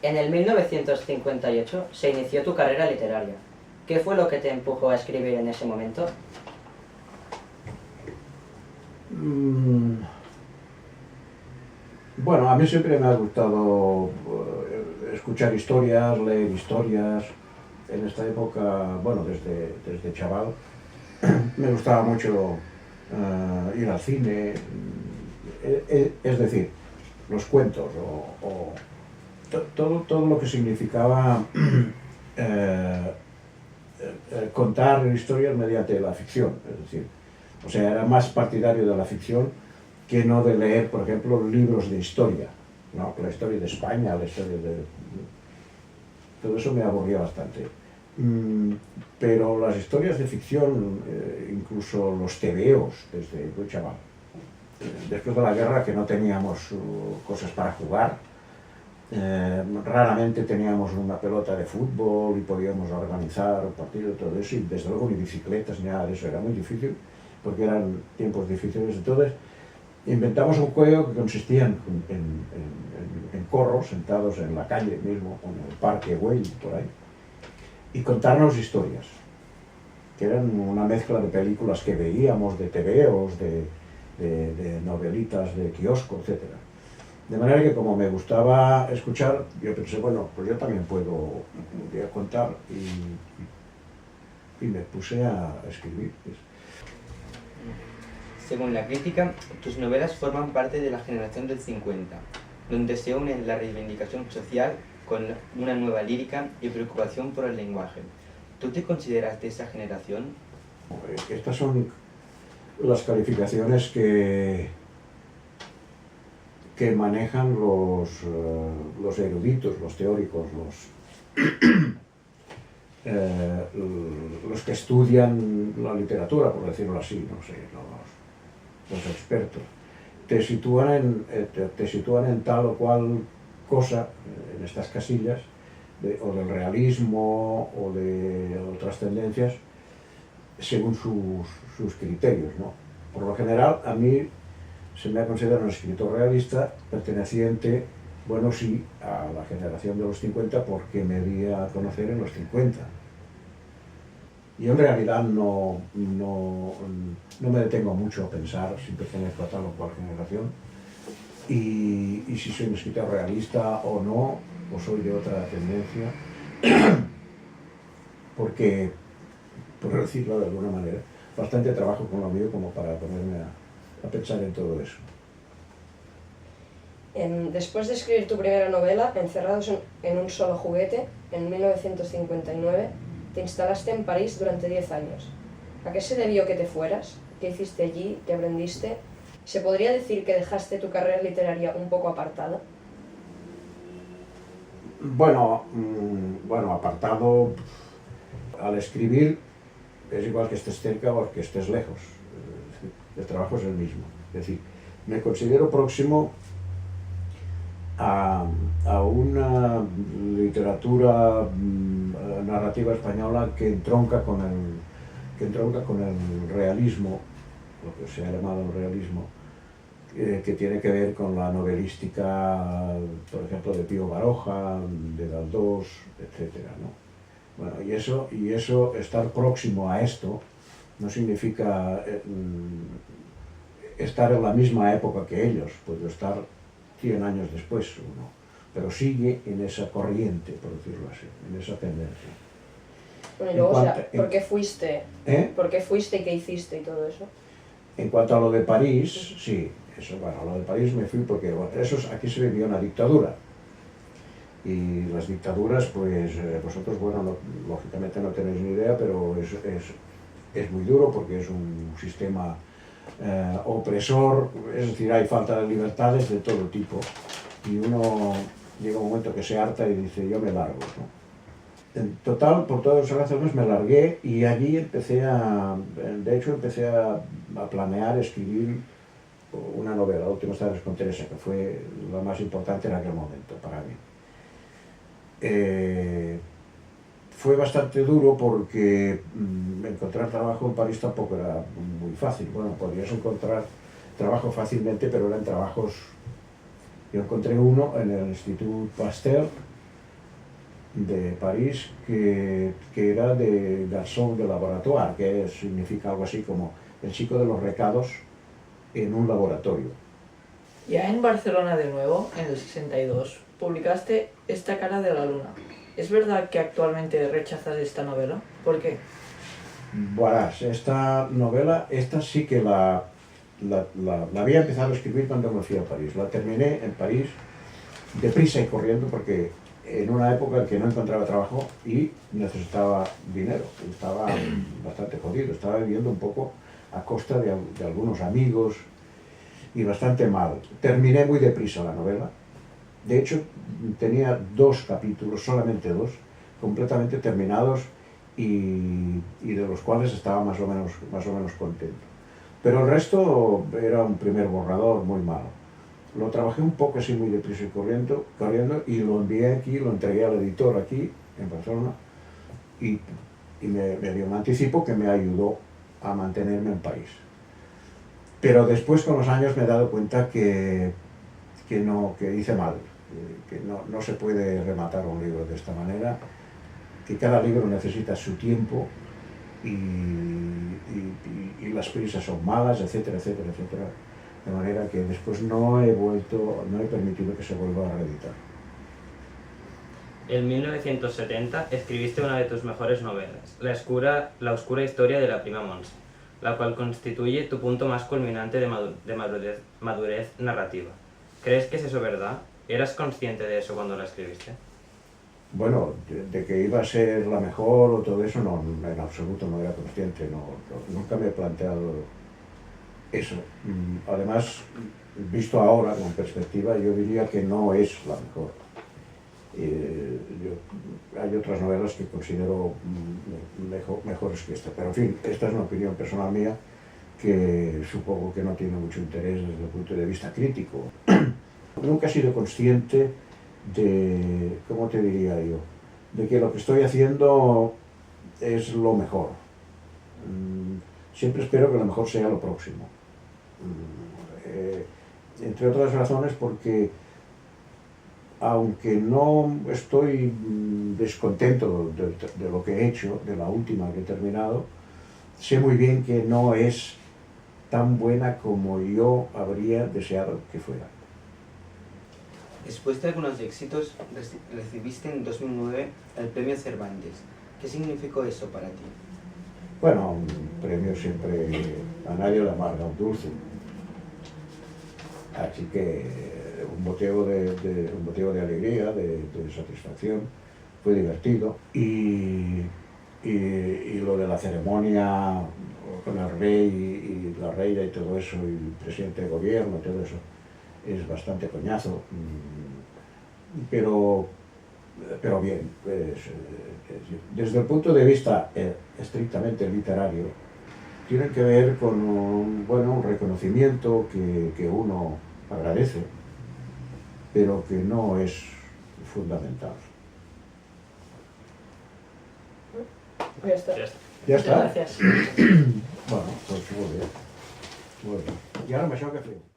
En el 1958 se inició tu carrera literaria. ¿Qué fue lo que te empujó a escribir en ese momento? Bueno, a mí siempre me ha gustado escuchar historias, leer historias. En esta época, bueno, desde chaval, me gustaba mucho ir al cine, es decir, los cuentos o todo lo que significaba contar historias mediante la ficción, es decir, o sea, era más partidario de la ficción que no de leer, por ejemplo, libros de historia, ¿no? La historia de España, la historia de... Todo eso me aburría bastante. Pero las historias de ficción, incluso los tebeos, desde muy chaval, después de la guerra, que no teníamos cosas para jugar, raramente teníamos una pelota de fútbol y podíamos organizar partidos, todo eso, y desde luego ni bicicletas ni nada de eso, era muy difícil, porque eran tiempos difíciles. Entonces inventamos un juego que consistía en corros sentados en la calle mismo, en el parque Güell, por ahí, y contarnos historias, que eran una mezcla de películas que veíamos, de tebeos, de novelitas de kiosco, etc. De manera que, como me gustaba escuchar, yo pensé, bueno, pues yo también puedo contar, y me puse a escribir. Según la crítica, tus novelas forman parte de la generación del 50, donde se une la reivindicación social con una nueva lírica y preocupación por el lenguaje. ¿Tú te consideras de esa generación? Estas son las calificaciones que manejan los eruditos, los teóricos, los que estudian la literatura, por decirlo así, no sé, los expertos. Te sitúan en tal o cual cosa, en estas casillas, o del realismo o de otras tendencias, según sus criterios, ¿no? Por lo general, a mí se me ha considerado un escritor realista perteneciente, bueno, sí, a la generación de los 50, porque me di a conocer en los 50. Yo en realidad no me detengo mucho a pensar si pertenezco a tal o cual generación, y si soy un escritor realista o no, o soy de otra tendencia, porque, por decirlo de alguna manera, bastante trabajo con lo mío como para ponerme a pensar en todo eso. Después de escribir tu primera novela, Encerrados en un solo juguete, en 1959, te instalaste en París durante 10 años. ¿A qué se debió que te fueras? ¿Qué hiciste allí? ¿Qué aprendiste? ¿Se podría decir que dejaste tu carrera literaria un poco apartada? Bueno, apartado, al escribir es igual que estés cerca o que estés lejos, el trabajo es el mismo. Es decir, me considero próximo a una literatura narrativa española que entronca con el realismo, lo que se ha llamado el realismo, que tiene que ver con la novelística, por ejemplo, de Pío Baroja, de Galdós, etc., ¿no? Bueno, y eso, estar próximo a esto, no significa estar en la misma época que ellos, puedo estar 100 años después, ¿no? Pero sigue en esa corriente, por decirlo así, en esa tendencia. Bueno, y luego, ¿por qué fuiste? ¿Por qué fuiste y qué hiciste y todo eso? En cuanto a lo de París, sí, eso, bueno, lo de París me fui porque, bueno, aquí se vivía una dictadura. Y las dictaduras, pues vosotros, bueno, lógicamente no tenéis ni idea, pero es muy duro porque es un sistema opresor, es decir, hay falta de libertades de todo tipo, y uno llega un momento que se harta y dice, yo me largo, ¿no? En total, por todas esas razones me largué, y allí empecé a planear escribir una novela, Últimos tardes con Teresa, que fue la más importante en aquel momento para mí. Fue bastante duro porque encontrar trabajo en París tampoco era muy fácil. Bueno, podrías encontrar trabajo fácilmente, pero eran trabajos... Yo encontré uno en el Institut Pasteur, de París que era de garçon de laboratoire, que significa algo así como el chico de los recados en un laboratorio. Ya en Barcelona de nuevo, en el 62, publicaste Esta cara de la luna. ¿Es verdad que actualmente rechazas esta novela? ¿Por qué? Bueno, esta novela, esta sí que la había empezado a escribir cuando me fui a París. La terminé en París deprisa y corriendo porque en una época en que no encontraba trabajo y necesitaba dinero. Estaba bastante jodido, estaba viviendo un poco a costa de algunos amigos y bastante mal. Terminé muy deprisa la novela. De hecho, tenía 2 capítulos, solamente 2, completamente terminados y de los cuales estaba más o menos contento. Pero el resto era un primer borrador muy malo. Lo trabajé un poco así muy deprisa y corriendo y lo envié aquí, lo entregué al editor aquí, en Barcelona, y me dio un anticipo que me ayudó a mantenerme en París. Pero después con los años me he dado cuenta que hice mal, que no se puede rematar un libro de esta manera, que cada libro necesita su tiempo y las prisas son malas, etcétera, etcétera, etcétera. De manera que después no he permitido que se vuelva a reeditar. En 1970 escribiste una de tus mejores novelas, La oscura historia de la prima Montse, la cual constituye tu punto más culminante de madurez narrativa. ¿Crees que es eso verdad? ¿Eras consciente de eso cuando la escribiste? Bueno, de que iba a ser la mejor o todo eso, no, en absoluto no era consciente, nunca me he planteado eso. Además, visto ahora con perspectiva, yo diría que no es la mejor. Hay otras novelas que considero mejores que esta, pero en fin, esta es una opinión personal mía que supongo que no tiene mucho interés desde el punto de vista crítico. Nunca he sido consciente de, ¿cómo te diría yo?, de que lo que estoy haciendo es lo mejor. Siempre espero que lo mejor sea lo próximo. Entre otras razones porque, aunque no estoy descontento de lo que he hecho, de la última que he terminado, sé muy bien que no es tan buena como yo habría deseado que fuera. Después de algunos éxitos, recibiste en 2009 el Premio Cervantes. ¿Qué significó eso para ti? Bueno, un premio siempre a nadie le amarga un dulce. Así que un motivo de alegría, de satisfacción, fue divertido. Y lo de la ceremonia con el rey y la reina y todo eso, y el presidente de gobierno, todo eso, es bastante coñazo, pero bien. Desde el punto de vista estrictamente literario, tiene que ver con un reconocimiento que uno agradece, pero que no es fundamental. Ya está. ¿Ya está? Muchas gracias. Bueno, pues muy bien. Y ahora me tengo que freír.